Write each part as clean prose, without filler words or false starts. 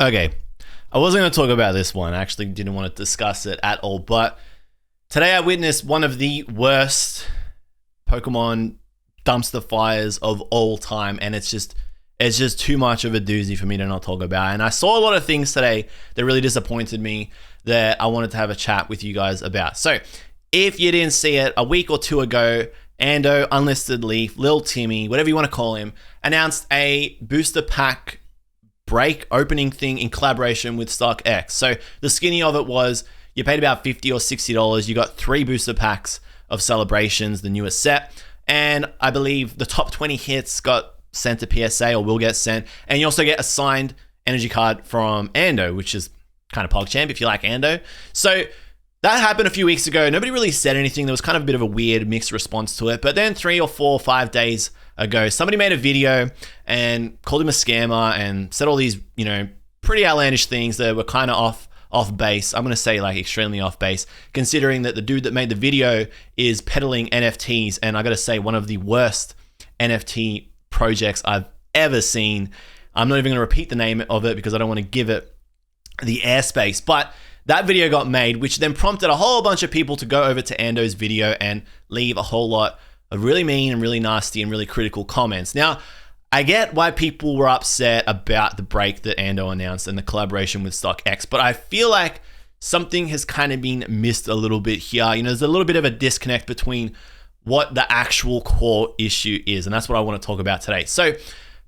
Okay, I wasn't going to talk about this one. I actually didn't want to discuss it at all. But today I witnessed one of the worst Pokemon dumpster fires of all time. And it's just too much of a doozy for me to not talk about. And I saw a lot of things today that really disappointed me that I wanted to have a chat with you guys about. So if you didn't see it, a week or two ago, Ando, UnlistedLeaf, Lil Timmy, whatever you want to call him, announced a booster pack break opening thing in collaboration with StockX. So the skinny of it was you paid about $50 or $60. You got 3 booster packs of Celebrations, the newest set. And I believe the top 20 hits got sent to PSA or will get sent. And you also get a signed energy card from Ando, which is kind of PogChamp if you like Ando. So that happened a few weeks ago. Nobody really said anything. There was kind of a bit of a weird mixed response to it. But then 3 or 4 or 5 days ago, somebody made a video and called him a scammer and said all these, pretty outlandish things that were kind of off base. I'm going to say like extremely off base, considering that the dude that made the video is peddling NFTs. And I got to say, one of the worst NFT projects I've ever seen. I'm not even going to repeat the name of it because I don't want to give it the airspace. But that video got made, which then prompted a whole bunch of people to go over to Ando's video and leave a whole lot of really mean and really nasty and really critical comments. Now, I get why people were upset about the break that Ando announced and the collaboration with StockX, but I feel like something has kind of been missed a little bit here. There's a little bit of a disconnect between what the actual core issue is, and that's what I want to talk about today. So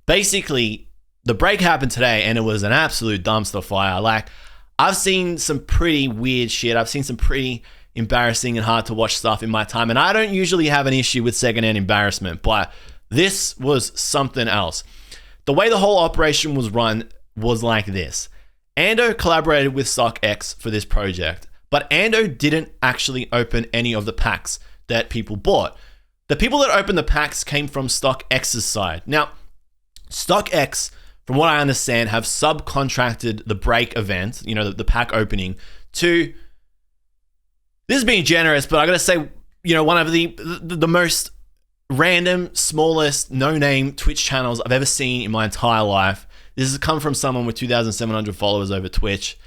basically, the break happened today, and it was an absolute dumpster fire. Like, I've seen some pretty weird shit. I've seen some pretty embarrassing and hard to watch stuff in my time, and I don't usually have an issue with secondhand embarrassment, but this was something else. The way the whole operation was run was like this. Ando collaborated with StockX for this project, but Ando didn't actually open any of the packs that people bought. The people that opened the packs came from StockX's side. Now, StockX, from what I understand, have subcontracted the break event, the pack opening, to, this is being generous, but I gotta say, one of the most random, smallest, no-name Twitch channels I've ever seen in my entire life. This has come from someone with 2,700 followers over Twitch,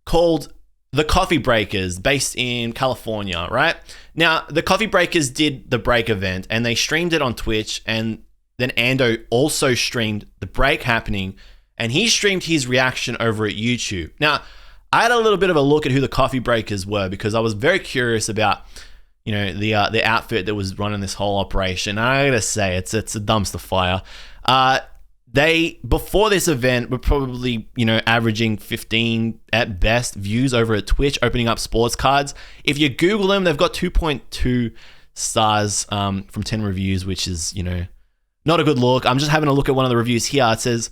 called The Coffee Breakers, based in California, right? Now, The Coffee Breakers did the break event, and they streamed it on Twitch, and then Ando also streamed the break happening, and he streamed his reaction over at YouTube. Now, I had a little bit of a look at who the Coffee Breakers were because I was very curious about, the outfit that was running this whole operation. And I gotta say, it's a dumpster fire. They, before this event, were probably, averaging 15 at best views over at Twitch, opening up sports cards. If you Google them, they've got 2.2 stars from 10 reviews, which is, not a good look. I'm just having a look at one of the reviews here. It says,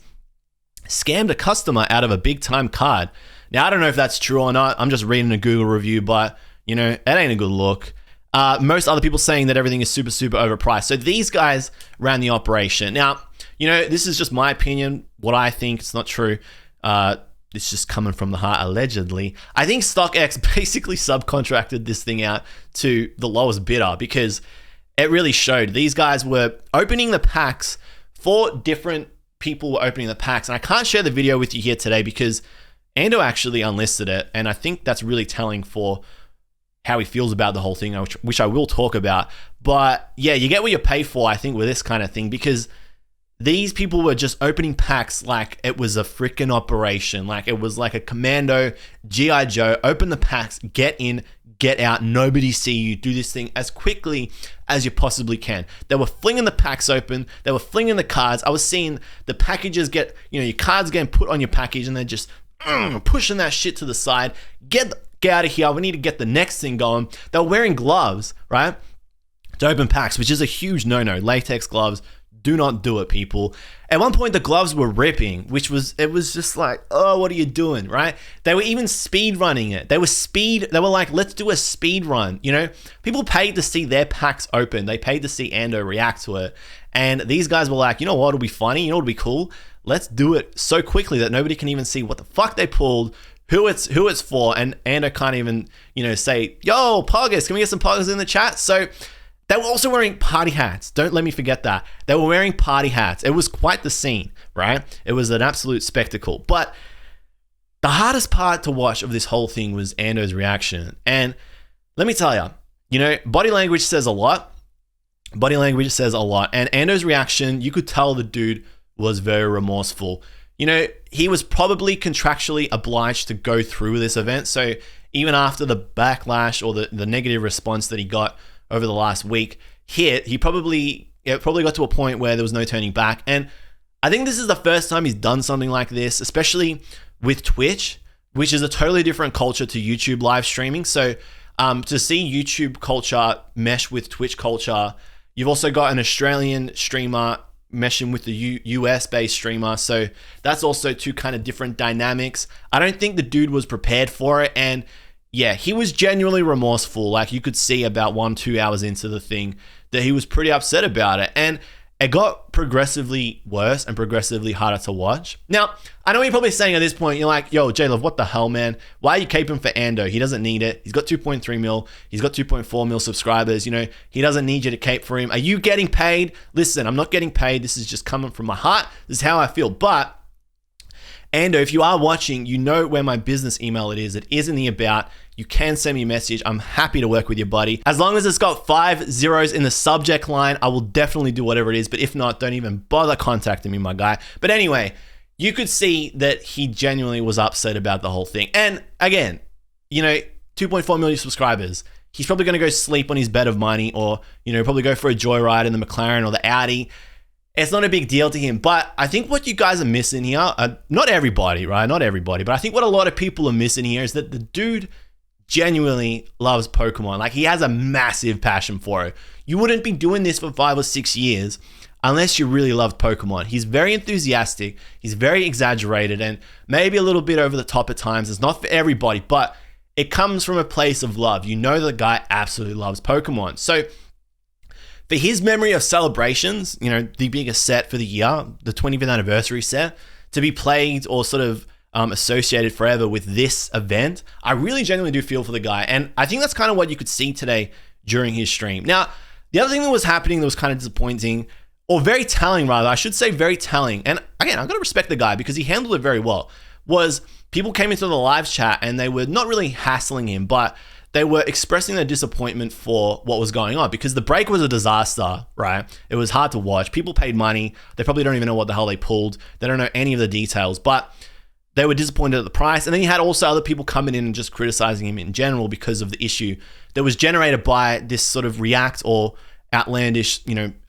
scammed a customer out of a big time card. Now, I don't know if that's true or not. I'm just reading a Google review, but, it ain't a good look. Most other people saying that everything is super, super overpriced. So these guys ran the operation. Now, this is just my opinion, what I think. It's not true. It's just coming from the heart, allegedly. I think StockX basically subcontracted this thing out to the lowest bidder because it really showed. These guys were opening the packs. 4 different people were opening the packs. And I can't share the video with you here today because Ando actually unlisted it. And I think that's really telling for how he feels about the whole thing, which I will talk about. But yeah, you get what you pay for, I think, with this kind of thing, because these people were just opening packs like it was a freaking operation. Like it was like a commando, G.I. Joe, open the packs, get in, get out, nobody see you, do this thing as quickly as you possibly can. They were flinging the packs open, they were flinging the cards. I was seeing the packages get, your cards getting put on your package and they're just pushing that shit to the side. Get out of here, we need to get the next thing going. They were wearing gloves, right, to open packs, which is a huge no-no. Latex gloves, do not do it, people. At one point, the gloves were ripping, it was just like, oh, what are you doing, right? They were even speed running it. They were like, let's do a speed run, People paid to see their packs open. They paid to see Ando react to it. And these guys were like, you know what, it'll be funny, it'll be cool. Let's do it so quickly that nobody can even see what the fuck they pulled, who it's for, and Ando can't even, say, yo, Poggers, can we get some Poggers in the chat? So they were also wearing party hats. Don't let me forget that. They were wearing party hats. It was quite the scene, right? It was an absolute spectacle. But The hardest part to watch of this whole thing was Ando's reaction. And let me tell you, body language says a lot. Body language says a lot. And Ando's reaction, you could tell the dude was very remorseful. He was probably contractually obliged to go through this event. So even after the backlash or the negative response that he got over the last week hit, it probably got to a point where there was no turning back. And I think this is the first time he's done something like this, especially with Twitch, which is a totally different culture to YouTube live streaming. So to see YouTube culture mesh with Twitch culture, you've also got an Australian streamer meshing with the US-based streamer. So that's also two kind of different dynamics. I don't think the dude was prepared for it. And yeah, he was genuinely remorseful. Like you could see about 1-2 hours into the thing that he was pretty upset about it. And it got progressively worse and progressively harder to watch. Now, I know you're probably saying at this point, you're like, yo, JLuv, what the hell, man? Why are you caping for Ando? He doesn't need it. He's got 2.3 mil. He's got 2.4 mil subscribers. He doesn't need you to cape for him. Are you getting paid? Listen, I'm not getting paid. This is just coming from my heart. This is how I feel. But Ando, if you are watching, you know where my business email it is. It is in the about. You can send me a message. I'm happy to work with you, buddy. As long as it's got 5 zeros in the subject line, I will definitely do whatever it is. But if not, don't even bother contacting me, my guy. But anyway, you could see that he genuinely was upset about the whole thing. And again, 2.4 million subscribers. He's probably going to go sleep on his bed of money or, probably go for a joyride in the McLaren or the Audi. It's not a big deal to him. But I think what you guys are missing here, not everybody, right? Not everybody. But I think what a lot of people are missing here is that the dude genuinely loves Pokemon. Like he has a massive passion for it. You wouldn't be doing this for 5 or 6 years unless you really loved Pokemon. He's very enthusiastic. He's very exaggerated and maybe a little bit over the top at times. It's not for everybody, but it comes from a place of love. The guy absolutely loves Pokemon. So for his memory of celebrations, the biggest set for the year, the 25th anniversary set, to be plagued or sort of associated forever with this event, I really genuinely do feel for the guy. And I think that's kind of what you could see today during his stream. Now, the other thing that was happening that was kind of disappointing, or very telling rather, I should say very telling, and again, I've got to respect the guy because he handled it very well, was people came into the live chat and they were not really hassling him, but they were expressing their disappointment for what was going on because the break was a disaster, right? It was hard to watch. People paid money. They probably don't even know what the hell they pulled. They don't know any of the details, but they were disappointed at the price. And then you had also other people coming in and just criticizing him in general because of the issue that was generated by this sort of react or outlandish,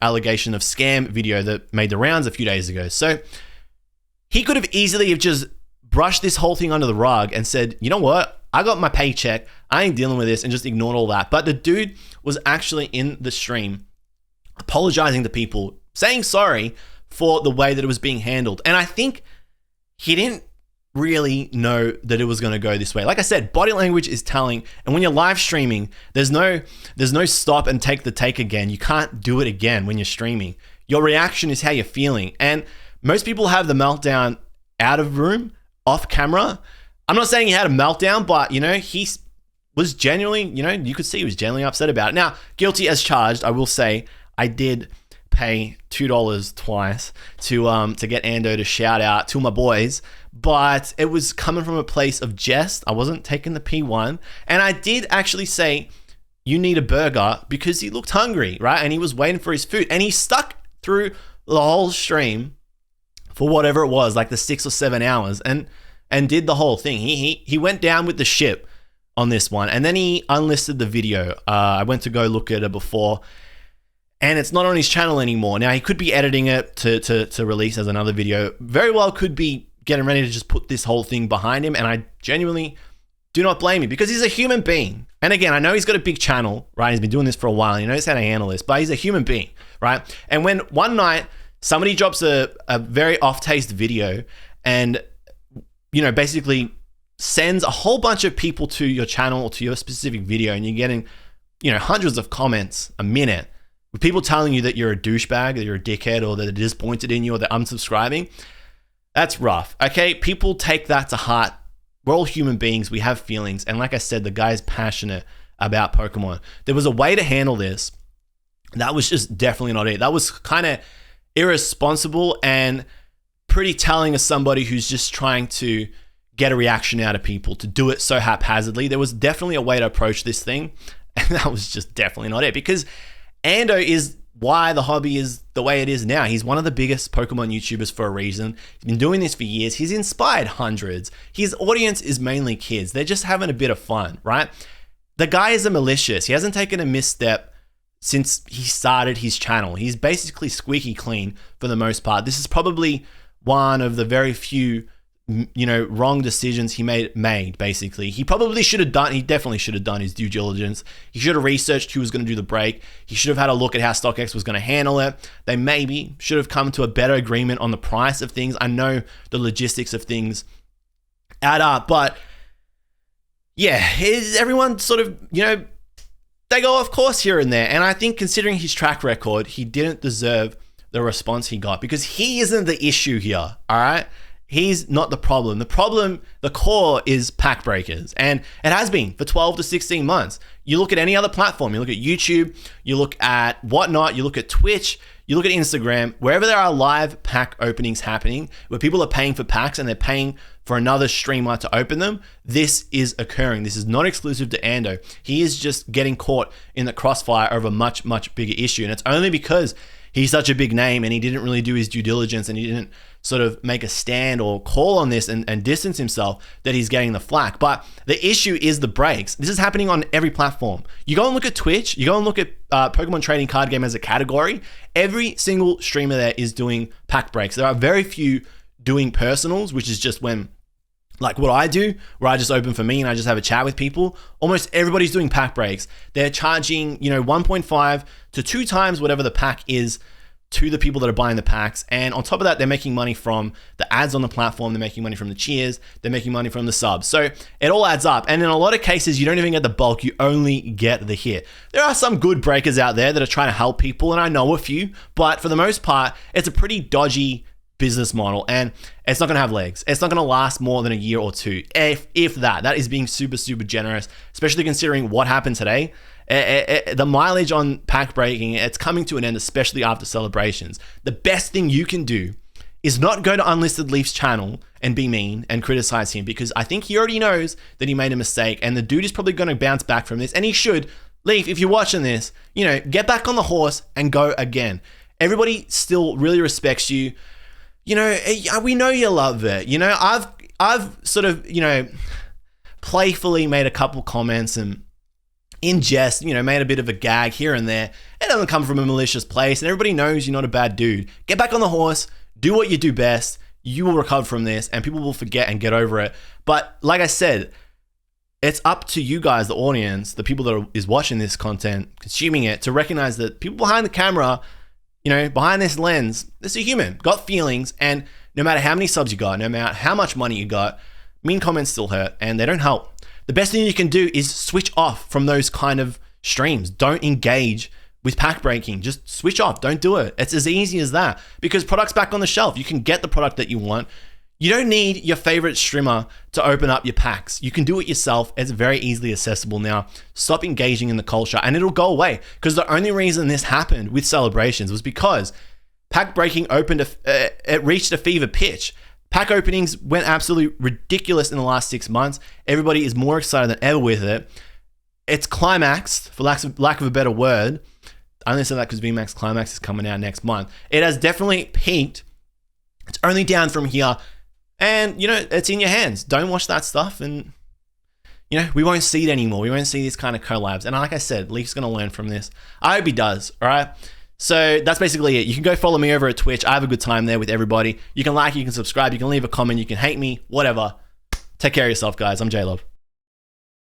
allegation of scam video that made the rounds a few days ago. So he could have easily have just brushed this whole thing under the rug and said, you know what? I got my paycheck. I ain't dealing with this, and just ignored all that. But the dude was actually in the stream apologizing to people, saying sorry for the way that it was being handled. And I think he didn't really know that it was going to go this way. Like I said, body language is telling, and when you're live streaming, there's no stop and take the take again. You can't do it again when you're streaming. Your reaction is how you're feeling. And most people have the meltdown out of room, off camera. I'm not saying he had a meltdown, but he was genuinely, you could see he was genuinely upset about it. Now, guilty as charged, I will say I did pay $2 twice to get Ando to shout out to my boys, but it was coming from a place of jest. I wasn't taking the P1, and I did actually say, you need a burger, because he looked hungry, right? And he was waiting for his food, and he stuck through the whole stream for whatever it was, like the 6 or 7 hours, and did the whole thing. He went down with the ship on this one, and then he unlisted the video. I went to go look at it before, and it's not on his channel anymore. Now, he could be editing it to release as another video. Very well could be getting ready to just put this whole thing behind him, and I genuinely do not blame him because he's a human being. And again, I know he's got a big channel, right? He's been doing this for a while, and he knows how to handle this, but he's a human being, right? And when one night somebody drops a very off-taste video and, basically sends a whole bunch of people to your channel or to your specific video, and you're getting, hundreds of comments a minute with people telling you that you're a douchebag, that you're a dickhead, or that they're disappointed in you, or they're unsubscribing, that's rough, okay? People take that to heart. We're all human beings. We have feelings. And like I said, the guy's passionate about Pokemon. There was a way to handle this. That was just definitely not it. That was kind of irresponsible and pretty telling as somebody who's just trying to get a reaction out of people, to do it so haphazardly. There was definitely a way to approach this thing, and that was just definitely not it, because Ando is why the hobby is the way it is now. He's one of the biggest Pokemon YouTubers for a reason. He's been doing this for years. He's inspired hundreds. His audience is mainly kids. They're just having a bit of fun, right? The guy isn't malicious. He hasn't taken a misstep since he started his channel. He's basically squeaky clean for the most part. This is probably one of the very few, wrong decisions he made basically. He definitely should have done his due diligence. He should have researched who was going to do the break. He should have had a look at how StockX was going to handle it. They maybe should have come to a better agreement on the price of things. I know the logistics of things add up, but yeah, everyone sort of, they go off course here and there. And I think considering his track record, he didn't deserve the response he got, because he isn't the issue here, all right? He's not the problem. The core is pack breakers, and it has been for 12 to 16 months. You look at any other platform, you look at YouTube, you look at whatnot, you look at Twitch, you look at Instagram, wherever there are live pack openings happening, where people are paying for packs and they're paying for another streamer to open them, this is occurring. This is not exclusive to Ando. He is just getting caught in the crossfire of a much, much bigger issue, and it's only because he's such a big name and he didn't really do his due diligence and he didn't sort of make a stand or call on this and distance himself that he's getting the flack. But the issue is the breaks. This is happening on every platform. You go and look at Twitch, you go and look at Pokemon Trading Card Game as a category, every single streamer there is doing pack breaks. There are very few doing personals, which is just when, like what I do, where I just open for me and I just have a chat with people. Almost everybody's doing pack breaks. They're charging, 1.5 to 2 times whatever the pack is to the people that are buying the packs. And on top of that, they're making money from the ads on the platform. They're making money from the cheers. They're making money from the subs. So it all adds up. And in a lot of cases, you don't even get the bulk. You only get the hit. There are some good breakers out there that are trying to help people, and I know a few, but for the most part, it's a pretty dodgy business model, and it's not going to have legs. It's not going to last more than a year or two, if that. That is being super, super generous, especially considering what happened today. The mileage on pack breaking, it's coming to an end, especially after celebrations. The best thing you can do is not go to UnlistedLeaf's channel and be mean and criticize him, because I think he already knows that he made a mistake, and the dude is probably going to bounce back from this, and he should. Leaf, if you're watching this, get back on the horse and go again. Everybody still really respects you. We know you love it. I've sort of, playfully made a couple comments and in jest, made a bit of a gag here and there. It doesn't come from a malicious place, and everybody knows you're not a bad dude. Get back on the horse, do what you do best. You will recover from this, and people will forget and get over it. But like I said, it's up to you guys, the audience, the people that is watching this content, consuming it, to recognize that people behind the camera, behind this lens, this is a human, got feelings, and no matter how many subs you got, no matter how much money you got, mean comments still hurt, and they don't help. The best thing you can do is switch off from those kind of streams. Don't engage with pack breaking. Just switch off. Don't do it. It's as easy as that, because product's back on the shelf. You can get the product that you want. You don't need your favorite streamer to open up your packs. You can do it yourself. It's very easily accessible now. Stop engaging in the culture and it'll go away, because the only reason this happened with celebrations was because pack breaking it reached a fever pitch. Pack openings went absolutely ridiculous in the last 6 months. Everybody is more excited than ever with it. It's climaxed, for lack of a better word. I only say that because VMAX Climax is coming out next month. It has definitely peaked. It's only down from here. And, it's in your hands. Don't watch that stuff, and, we won't see it anymore. We won't see these kind of collabs. And like I said, Leaf's going to learn from this. I hope he does, all right? So that's basically it. You can go follow me over at Twitch. I have a good time there with everybody. You can like, you can subscribe, you can leave a comment, you can hate me, whatever. Take care of yourself, guys. I'm JLUV.